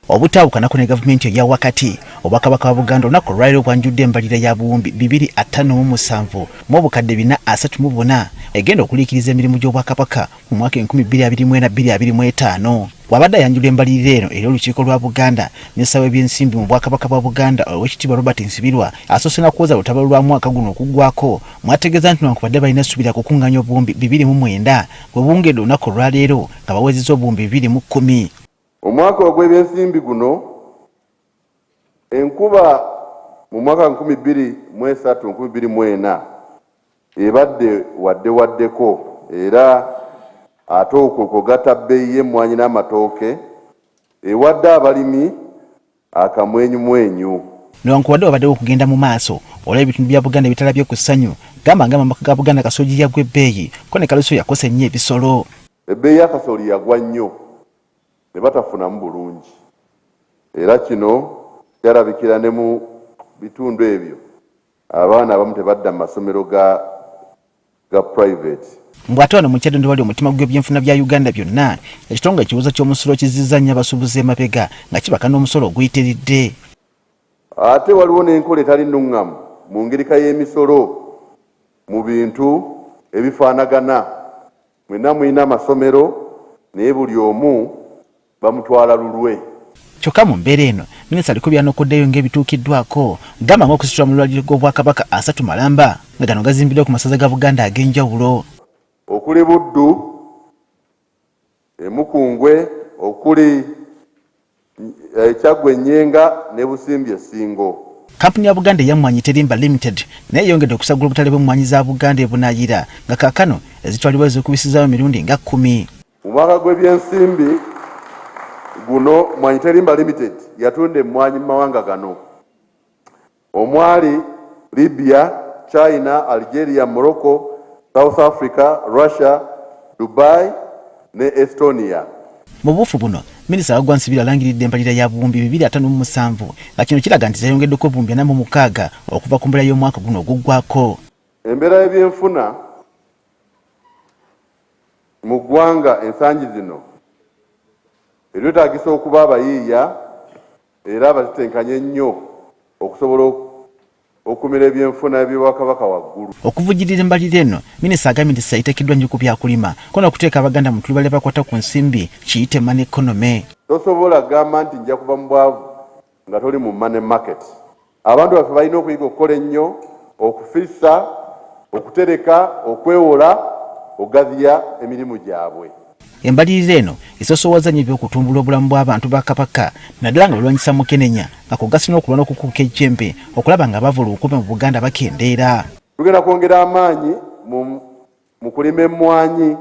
Obutawukana ne gavumenti eya wakati obwakabaka wa Buganda olunaku lwaliro bwanjudde embalirira ya buwumbi 257 mu obukadde 434 egenda okuliikiriza emirimu gy'obwakabaka mu mwaka 2024-2025. Wabadde ayanjula embalirira eno eri olukiiko lwa Buganda n'essawa ebyensimbi mu bwakabaka bwa Buganda Oweekitiibwa Robert Nsibirwa asoose n'akuwoza olutalo lwa mwaka guno okuggwako mwategeeza nti newankubadde balina essuubi lya kukungaanya obuwumbi 209 bwe buwungedde olunaku olwaleero nga bawezezza obuwumbi 210. Omwaka ogw'ebyensimbi guno enkuba mu mwaka 2023-2024 ebadde waddeko era ate okwo kugatta bbeeyi y'emmwanyi n'amatooke ewadde abalimi akamwenyumwenyu. Newankubadde wabaddewo okugenda mu maaso olwa ebitundu bya Buganda bitalabye ku ssanyu gamba amaka ga Buganda kasooli yaggwa ebbeeyi ko ne kalusu yakosa nnyo ebisolo. Ebbeeyi ya kasooli yagwa nnyo ne batafunamu bulungi era kino kyalabikira ne mu bitundu ebyo abaana abamu tebadda mu masomero ga private. Mbwate wano mu kyaddonda wali omutima gw'ebyenfuna bya Uganda byonna ekitongole ekibuuzo ky'omusolo kizizza nnyo abasuubuzi emabega nga kibaka n'omusolo oguyitiridde. Ate waliwo n'enkola etali nnuŋŋamu mu ngirika y'emisolo mu bintu ebifaanagana. Mwenna mulina amasomero naye buli omu bamutwala lulwe. Kyokka mu mbeera eno minisita alikubya n'okuddayo ng'ebituukiddwako gamba ng'okusitula mu lwaliro gw'obwakabaka 3 Malamba nga gano gazimbiddwa ku masaza ga Buganda ag'enjawulo. Okuli Buddu, Mukungwe, okuli Kyaggwe Nnyenga ne Busimbi Essingo. Kampuni ya Buganda ey'emmwanyi Terimba Limited naye yongedde okusagula obutale bw'emmwanyi za Buganda e Bunaayira nga kaakano ezitwalibwa ez'okubisizaawo emirundi nga 10. Mu mwaka gw'ebyensimbi guno Mmwanyi Terimba Limited yatunda emmwanyi mu mawanga gano omwali Libya, China, Algeria, Morocco, South Africa, Russia, Dubai ne Estonia. Mu buufu buno minisita Waggwa Nsibirwa alangiridde embalirira ya buwumbi 257 nga kino kiraga nti zayongeddeko obuwumbi 46 okuva ku mbeera y'omwaka guno oguggwako. Embeera y'ebyenfuna mu ggwanga ensangi zino eryetaagisa okuba abayiiya era abatetenkanye ennyo okusobola okumira ebyenfuna eby'obwakabaka waggulu. Okuvujjirira embalirira eno minisita agambye nti sayiteekeddwa nnyo ku byakulima ko n'okuteeka Abaganda mu tuli bale bakwata ku nsimbi kiyite money economy. Tosobola gamba nti nja kuba mu bwavu nga toli mu money market. Abantu baffe balina okuyiga okukola ennyo, okufissa, okutereka, okwewola, ogaziya emirimu gyabwe. Embalirira eno esoosowaza nnyo eby'okutumbula obulamu bw'abantu ba Kabaka naddala nga balwanyisa Mukenenya nga kugasa n'okulwana okukuuka ejjembe okulaba nga abava olukume mu Buganda bakendeera. Tugenda kwongera amaanyi mu kulima emmwanyi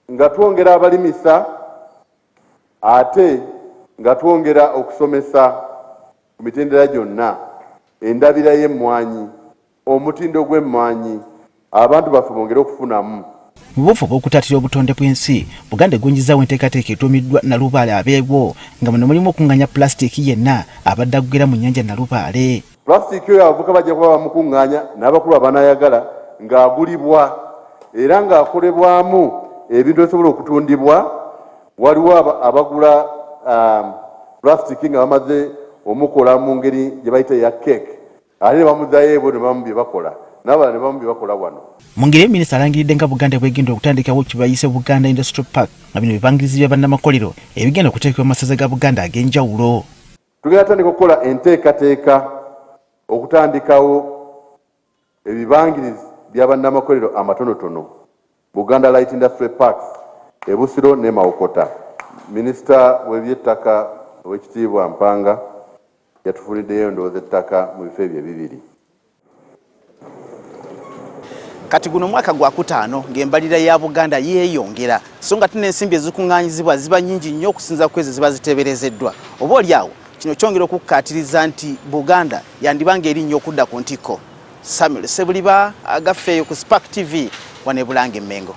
nga twongera abalimisa ate nga twongera okusomesa ku mitendera gyonna endabira y'emmwanyi, omutindo gw'emmwanyi abantu baffe bongere okufunamu. Mu buufu bw'okutattira obutonde bw'ensi Buganda egonjezaawo enteekateeka etuumiddwa Nalubaale abeewo nga muno mulimu okuŋŋaanya pulasitiiki yenna abadde agugera mu nnyanja Nalubaale. Pulasitiiki oyo abavubuka bajja kuba bamukuŋŋaanya n'abakulu abanaayagala ng'agulibwa era ng'akolebwamu ebintu ebisobola okutundibwa. Waliwo abagula pulasitiiki nga bamaze omukola mu ngeri gye bayita eya keeke ate ne bamuzaayo ebo ne bamu bye bakola n'abalala ne bamu bye bakola wano. Mu ngeri minisita alangiridde nga Buganda bwegenda okutandikawo kye bayise Buganda Industrial Park nga bino bibangirizi bya bannamakolero ebigenda okuteekebwa mu masaza ga Buganda ag'enjawulo. Tugenda tandika okukola enteekateeka okutandikawo ebibangirizi bya bannamakolero amatonotono Buganda Light Industrial Parks e Busiro ne Mawokota. Minisita w'ebyettaka Oweekitiibwa Mpanga yatufuniddeyo endowooza ettaka mu bifo ebyo ebibiri. Kati guno mwaka gwa 5 ng'embalirira ya Buganda yeeyongera so nga tuna ensimbi ezikuŋŋaanyizibwa ziba nnyingi nnyo okusinza ku ezo ziba ziteeberezzeddwa. Oba olyawo kino kyongera okukkaatiriza nti Buganda yandibanga eri nnyo okudda ku ntikko. Samuel Sebuliba agaffeeyo ku Spark TV wane Bulange Mmengo.